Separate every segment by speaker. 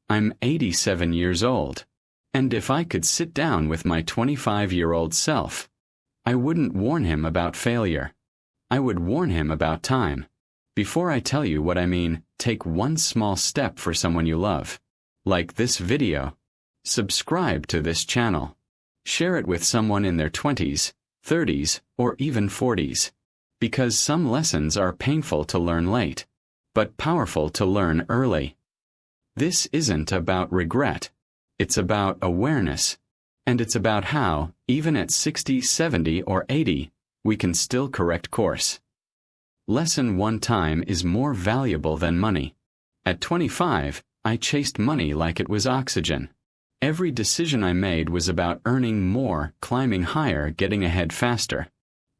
Speaker 1: I'm 87 years old. And if I could sit down with my 25-year-old self, I wouldn't warn him about failure. I would warn him about time. Before I tell you what I mean, take one small step for someone you love. Like this video. Subscribe to this channel. Share it with someone in their 20s, 30s, or even 40s. Because some lessons are painful to learn late, but powerful to learn early. This isn't about regret. It's about awareness. And it's about how, even at 60, 70, or 80, we can still correct course. Lesson 1: time is more valuable than money. At 25, I chased money like it was oxygen. Every decision I made was about earning more, climbing higher, getting ahead faster.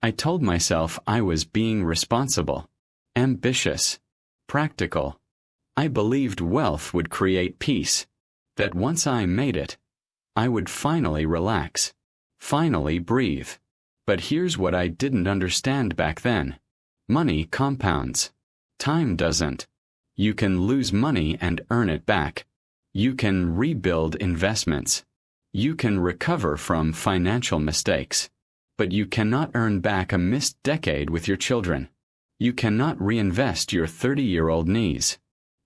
Speaker 1: I told myself I was being responsible, ambitious, practical. I believed wealth would create peace, that once I made it, I would finally relax, finally breathe. But here's what I didn't understand back then. Money compounds. Time doesn't. You can lose money and earn it back. You can rebuild investments. You can recover from financial mistakes. But you cannot earn back a missed decade with your children. You cannot reinvest your 30-year-old knees.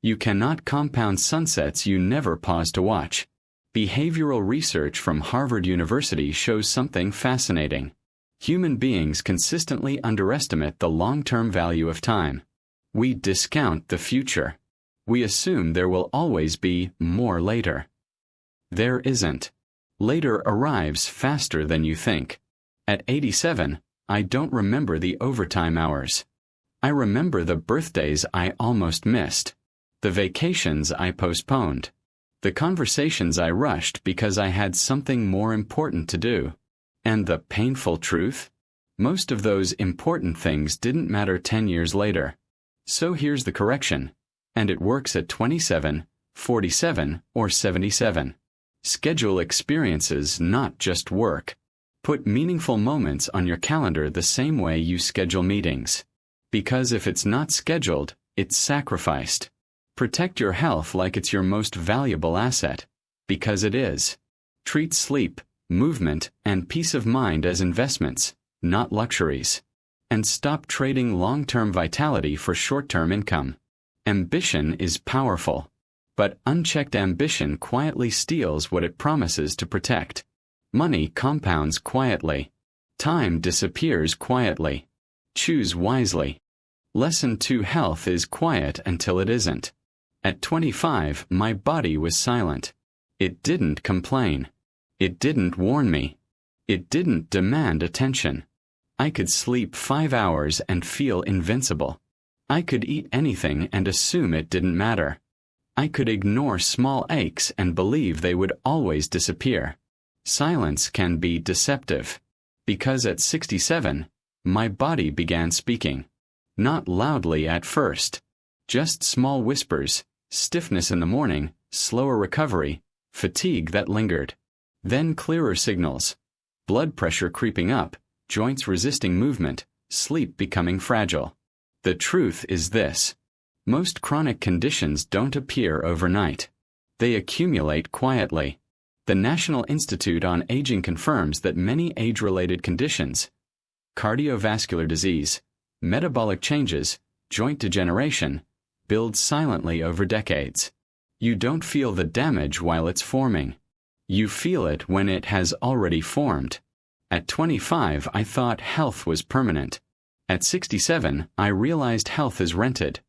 Speaker 1: You cannot compound sunsets you never paused to watch. Behavioral research from Harvard University shows something fascinating. Human beings consistently underestimate the long-term value of time. We discount the future. We assume there will always be more later. There isn't. Later arrives faster than you think. At 87, I don't remember the overtime hours. I remember the birthdays I almost missed, the vacations I postponed, the conversations I rushed because I had something more important to do. And the painful truth? Most of those important things didn't matter 10 years later. So here's the correction. And it works at 27, 47, or 77. Schedule experiences, not just work. Put meaningful moments on your calendar the same way you schedule meetings. Because if it's not scheduled, it's sacrificed. Protect your health like it's your most valuable asset. Because it is. Treat sleep, movement, and peace of mind as investments, not luxuries. And stop trading long-term vitality for short-term income. Ambition is powerful. But unchecked ambition quietly steals what it promises to protect. Money compounds quietly. Time disappears quietly. Choose wisely. Lesson 2: health is quiet until it isn't. At 25, my body was silent. It didn't complain. It didn't warn me. It didn't demand attention. I could sleep 5 hours and feel invincible. I could eat anything and assume it didn't matter. I could ignore small aches and believe they would always disappear. Silence can be deceptive. Because at 67, my body began speaking. Not loudly at first. Just small whispers, stiffness in the morning, slower recovery, fatigue that lingered. Then clearer signals. Blood pressure creeping up, joints resisting movement, sleep becoming fragile. The truth is this. Most chronic conditions don't appear overnight. They accumulate quietly. The National Institute on Aging confirms that many age-related conditions, cardiovascular disease, metabolic changes, joint degeneration, build silently over decades. You don't feel the damage while it's forming. You feel it when it has already formed. At 25, I thought health was permanent. At 67, I realized health is rented.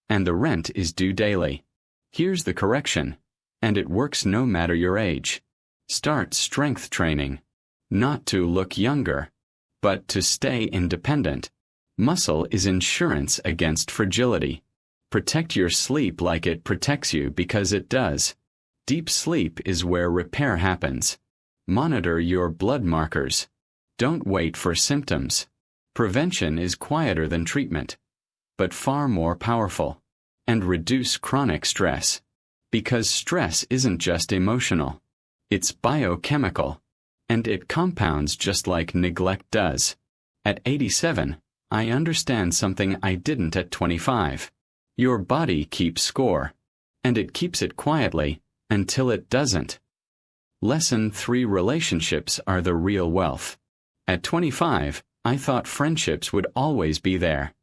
Speaker 1: And the rent is due daily. Here's the correction. And it works no matter your age. Start strength training. Not to look younger, but to stay independent. Muscle is insurance against fragility. Protect your sleep like it protects you because it does. Deep sleep is where repair happens. Monitor your blood markers. Don't wait for symptoms. Prevention is quieter than treatment, but far more powerful. And reduce chronic stress. Because stress isn't just emotional. It's biochemical. And it compounds just like neglect does. At 87, I understand something I didn't at 25. Your body keeps score. And it keeps it quietly, until it doesn't. Lesson 3: relationships are the real wealth. At 25, I thought friendships would always be there.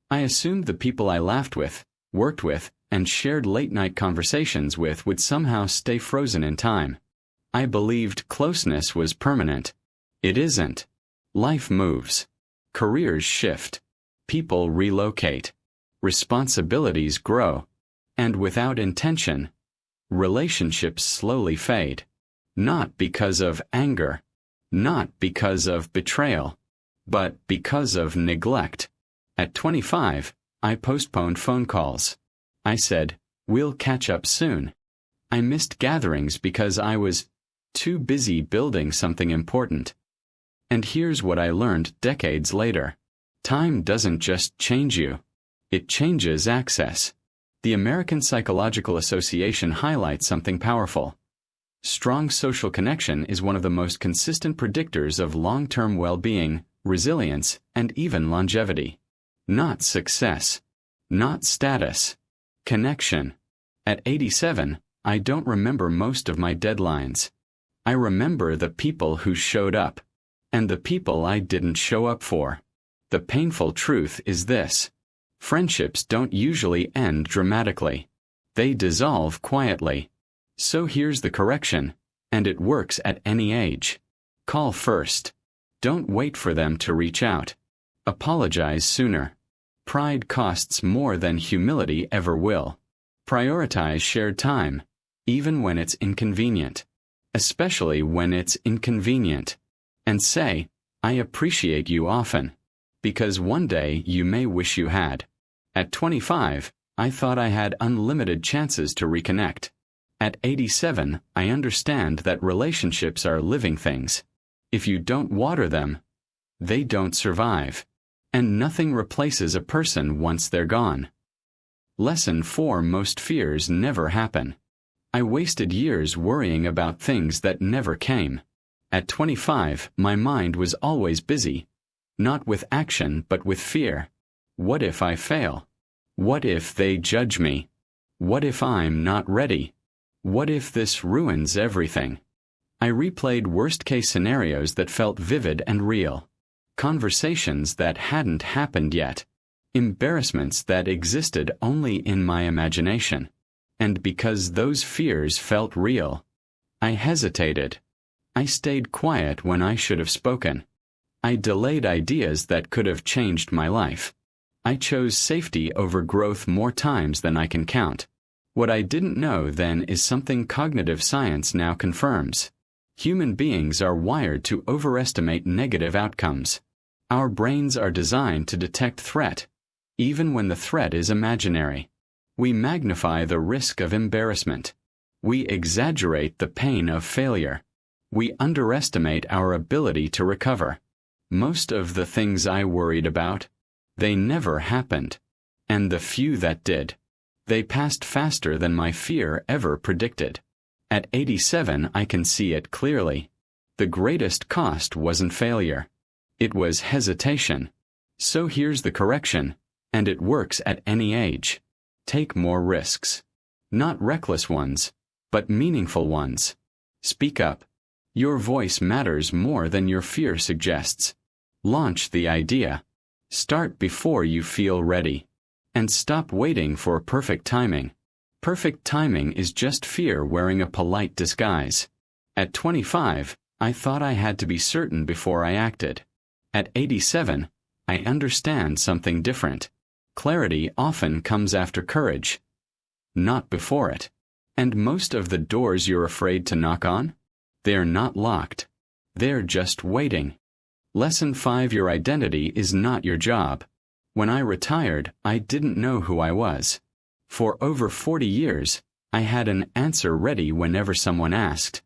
Speaker 1: I assumed the people I laughed with, worked with, and shared late-night conversations with would somehow stay frozen in time. I believed closeness was permanent. It isn't. Life moves. Careers shift. People relocate. Responsibilities grow. And without intention, relationships slowly fade. Not because of anger, not because of betrayal, but because of neglect. At 25, I postponed phone calls. I said, "We'll catch up soon." I missed gatherings because I was too busy building something important. And here's what I learned decades later. Time doesn't just change you. It changes access. The American Psychological Association highlights something powerful. Strong social connection is one of the most consistent predictors of long-term well-being, resilience, and even longevity. Not success. Not status. Connection. At 87, I don't remember most of my deadlines. I remember the people who showed up, and the people I didn't show up for. The painful truth is this: friendships don't usually end dramatically. They dissolve quietly. So here's the correction, and it works at any age. Call first. Don't wait for them to reach out. Apologize sooner. Pride costs more than humility ever will. Prioritize shared time, even when it's inconvenient. Especially when it's inconvenient. And say, "I appreciate you" often. Because one day you may wish you had. At 25, I thought I had unlimited chances to reconnect. At 87, I understand that relationships are living things. If you don't water them, they don't survive. And nothing replaces a person once they're gone. Lesson 4: most fears never happen. I wasted years worrying about things that never came. At 25, my mind was always busy. Not with action, but with fear. What if I fail? What if they judge me? What if I'm not ready? What if this ruins everything? I replayed worst-case scenarios that felt vivid and real. Conversations that hadn't happened yet. Embarrassments that existed only in my imagination. And because those fears felt real, I hesitated. I stayed quiet when I should have spoken. I delayed ideas that could have changed my life. I chose safety over growth more times than I can count. What I didn't know then is something cognitive science now confirms. Human beings are wired to overestimate negative outcomes. Our brains are designed to detect threat, even when the threat is imaginary. We magnify the risk of embarrassment. We exaggerate the pain of failure. We underestimate our ability to recover. Most of the things I worried about, they never happened. And the few that did, they passed faster than my fear ever predicted. At 87, I can see it clearly. The greatest cost wasn't failure. It was hesitation. So here's the correction, and it works at any age. Take more risks. Not reckless ones, but meaningful ones. Speak up. Your voice matters more than your fear suggests. Launch the idea. Start before you feel ready. And stop waiting for perfect timing. Perfect timing is just fear wearing a polite disguise. At 25, I thought I had to be certain before I acted. At 87, I understand something different. Clarity often comes after courage, not before it. And most of the doors you're afraid to knock on? They're not locked. They're just waiting. Lesson 5: your identity is not your job. When I retired, I didn't know who I was. For over 40 years, I had an answer ready whenever someone asked.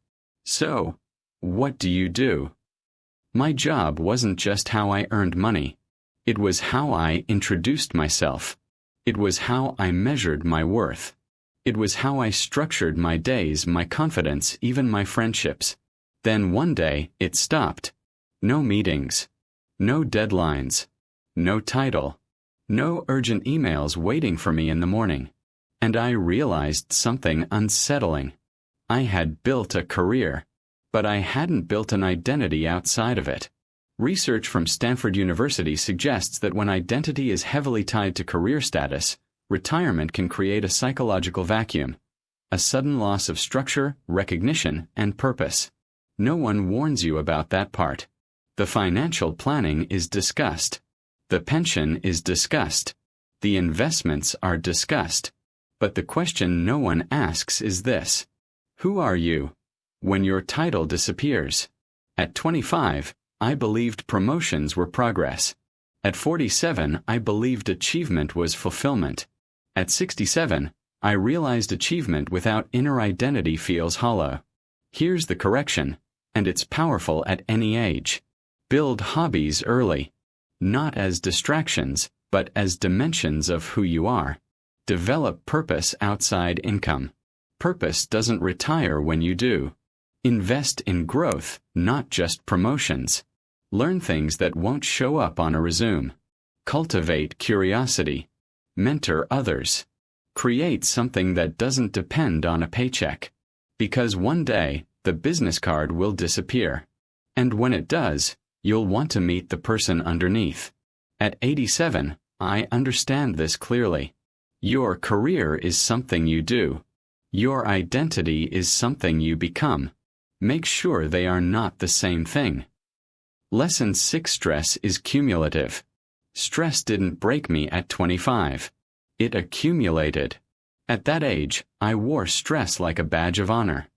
Speaker 1: So, what do you do? My job wasn't just how I earned money. It was how I introduced myself. It was how I measured my worth. It was how I structured my days, my confidence, even my friendships. Then one day, it stopped. No meetings. No deadlines. No title. No urgent emails waiting for me in the morning. And I realized something unsettling. I had built a career, but I hadn't built an identity outside of it. Research from Stanford University suggests that when identity is heavily tied to career status, retirement can create a psychological vacuum, a sudden loss of structure, recognition, and purpose. No one warns you about that part. The financial planning is discussed. The pension is discussed. The investments are discussed. But the question no one asks is this: who are you when your title disappears? At 25, I believed promotions were progress. At 47, I believed achievement was fulfillment. At 67, I realized achievement without inner identity feels hollow. Here's the correction, and it's powerful at any age. Build hobbies early, not as distractions, but as dimensions of who you are. Develop purpose outside income. Purpose doesn't retire when you do. Invest in growth, not just promotions. Learn things that won't show up on a resume. Cultivate curiosity. Mentor others. Create something that doesn't depend on a paycheck. Because one day, the business card will disappear. And when it does, you'll want to meet the person underneath. At 87, I understand this clearly. Your career is something you do. Your identity is something you become. Make sure they are not the same thing. Lesson 6: Stress is cumulative. Stress didn't break me at 25. It accumulated. At that age, I wore stress like a badge of honor.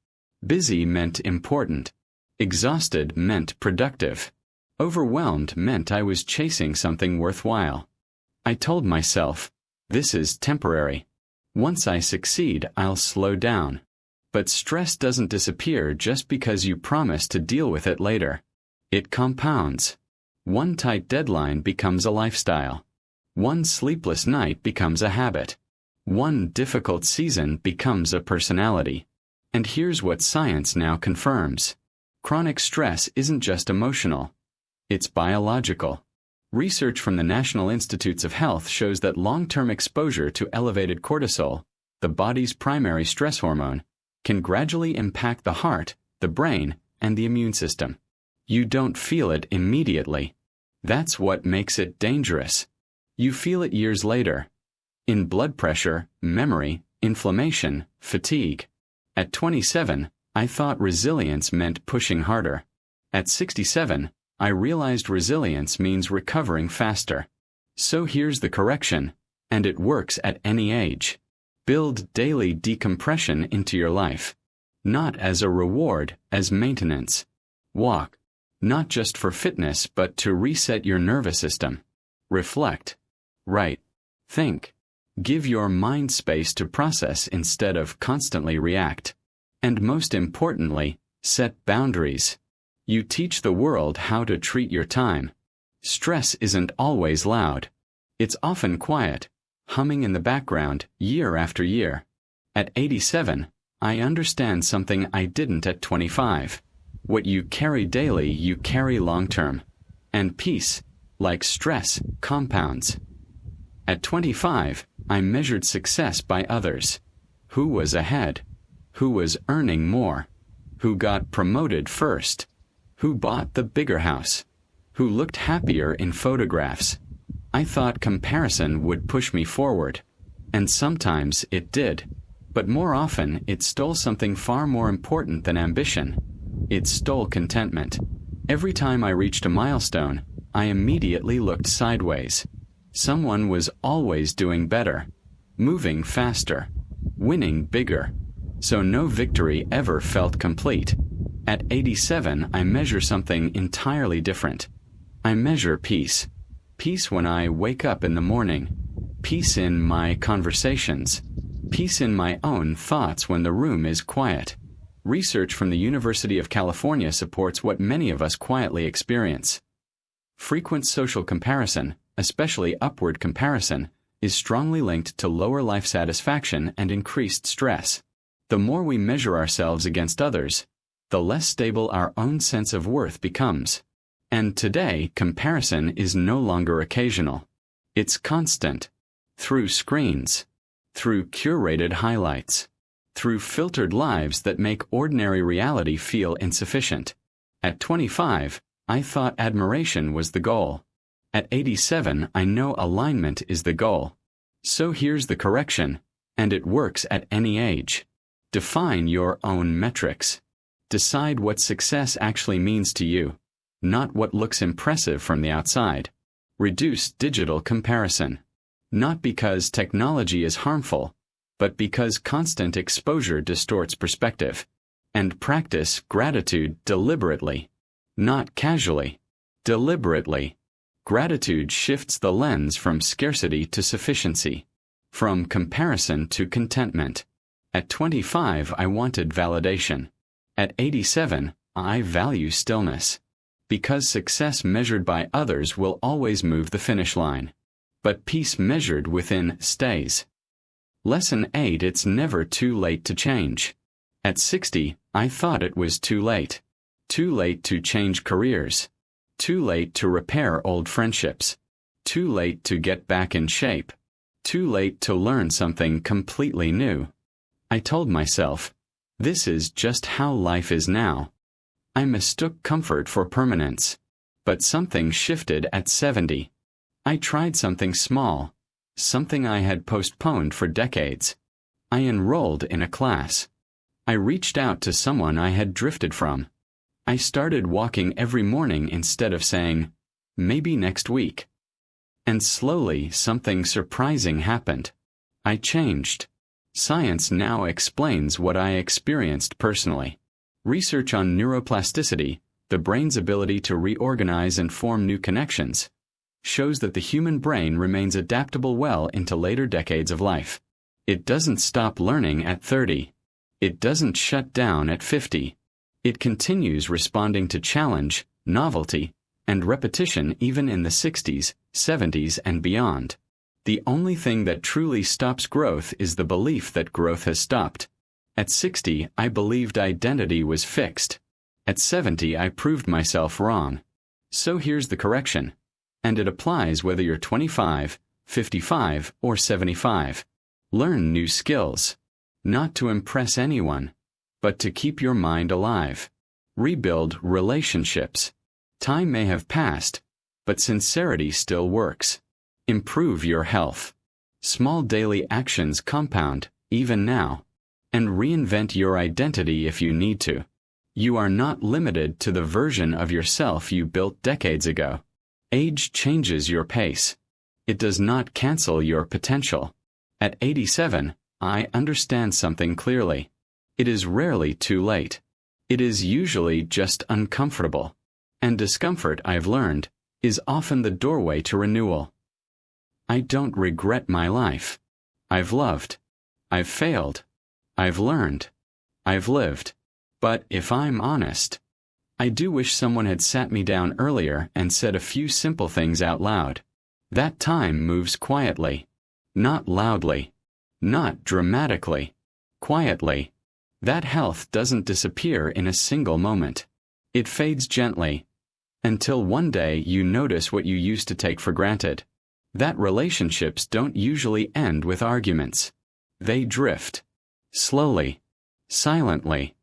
Speaker 1: Busy meant important. Exhausted meant productive. Overwhelmed meant I was chasing something worthwhile. I told myself, this is temporary. Once I succeed, I'll slow down. But stress doesn't disappear just because you promise to deal with it later. It compounds. One tight deadline becomes a lifestyle. One sleepless night becomes a habit. One difficult season becomes a personality. And here's what science now confirms. Chronic stress isn't just emotional. It's biological. Research from the National Institutes of Health shows that long-term exposure to elevated cortisol, the body's primary stress hormone, can gradually impact the heart, the brain, and the immune system. You don't feel it immediately. That's what makes it dangerous. You feel it years later. In blood pressure, memory, inflammation, fatigue. At 27, I thought resilience meant pushing harder. At 67, I realized resilience means recovering faster. So here's the correction, and it works at any age. Build daily decompression into your life. Not as a reward, as maintenance. Walk. Not just for fitness but to reset your nervous system. Reflect. Write. Think. Give your mind space to process instead of constantly react. And most importantly, set boundaries. You teach the world how to treat your time. Stress isn't always loud. It's often quiet, humming in the background year after year. At 87, I understand something I didn't at 25. What you carry daily, you carry long-term. And peace, like stress, compounds. At 25, I measured success by others. Who was ahead? Who was earning more? Who got promoted first? Who bought the bigger house? Who looked happier in photographs? I thought comparison would push me forward. And sometimes it did. But more often, it stole something far more important than ambition. It stole contentment. Every time I reached a milestone, I immediately looked sideways. Someone was always doing better, moving faster, winning bigger. So no victory ever felt complete. At 87, I measure something entirely different. I measure peace. Peace when I wake up in the morning. Peace in my conversations. Peace in my own thoughts when the room is quiet. Research from the University of California supports what many of us quietly experience. Frequent social comparison, especially upward comparison, is strongly linked to lower life satisfaction and increased stress. The more we measure ourselves against others, the less stable our own sense of worth becomes. And today, comparison is no longer occasional. It's constant. Through screens. Through curated highlights. through filtered lives that make ordinary reality feel insufficient. At 25, I thought admiration was the goal. At 87, I know alignment is the goal. So here's the correction, and it works at any age. Define your own metrics. Decide what success actually means to you, not what looks impressive from the outside. Reduce digital comparison. Not because technology is harmful, but because constant exposure distorts perspective. And practice gratitude deliberately. Not casually. Deliberately. Gratitude shifts the lens from scarcity to sufficiency, from comparison to contentment. At 25, I wanted validation. At 87, I value stillness. Because success measured by others will always move the finish line. But peace measured within stays. Lesson 8: It's never too late to change. At 60, I thought it was too late. Too late to change careers. Too late to repair old friendships. Too late to get back in shape. Too late to learn something completely new. I told myself, this is just how life is now. I mistook comfort for permanence. But something shifted at 70. I tried something small, something I had postponed for decades. I enrolled in a class. I reached out to someone I had drifted from. I started walking every morning instead of saying, maybe next week. And slowly something surprising happened. I changed. Science now explains what I experienced personally. Research on neuroplasticity, the brain's ability to reorganize and form new connections, shows that the human brain remains adaptable well into later decades of life. It doesn't stop learning at 30. It doesn't shut down at 50. It continues responding to challenge, novelty, and repetition even in the 60s, 70s, and beyond. The only thing that truly stops growth is the belief that growth has stopped. At 60, I believed identity was fixed. At 70, I proved myself wrong. So here's the correction. And it applies whether you're 25, 55, or 75. Learn new skills. Not to impress anyone, but to keep your mind alive. Rebuild relationships. Time may have passed, but sincerity still works. Improve your health. Small daily actions compound, even now. And reinvent your identity if you need to. You are not limited to the version of yourself you built decades ago. Age changes your pace. It does not cancel your potential. At 87, I understand something clearly. It is rarely too late. It is usually just uncomfortable. And discomfort, I've learned, is often the doorway to renewal. I don't regret my life. I've loved. I've failed. I've learned. I've lived. But if I'm honest, I do wish someone had sat me down earlier and said a few simple things out loud. That time moves quietly. Not loudly. Not dramatically. Quietly. That health doesn't disappear in a single moment. It fades gently, until one day you notice what you used to take for granted. That relationships don't usually end with arguments. They drift. Slowly. Silently.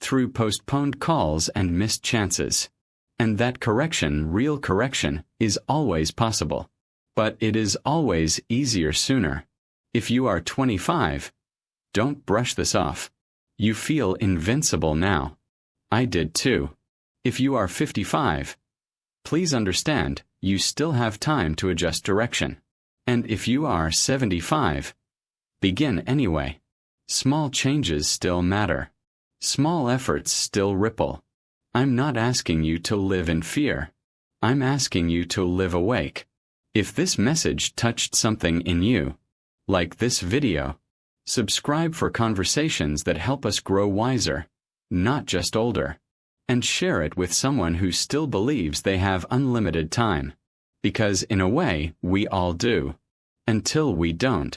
Speaker 1: Through postponed calls and missed chances. And that correction, real correction, is always possible. But it is always easier sooner. If you are 25, don't brush this off. You feel invincible now. I did too. If you are 55, please understand, you still have time to adjust direction. And if you are 75, begin anyway. Small changes still matter. Small efforts still ripple. I'm not asking you to live in fear. I'm asking you to live awake. If this message touched something in you, like this video, subscribe for conversations that help us grow wiser, not just older. And share it with someone who still believes they have unlimited time. Because in a way, we all do. Until we don't.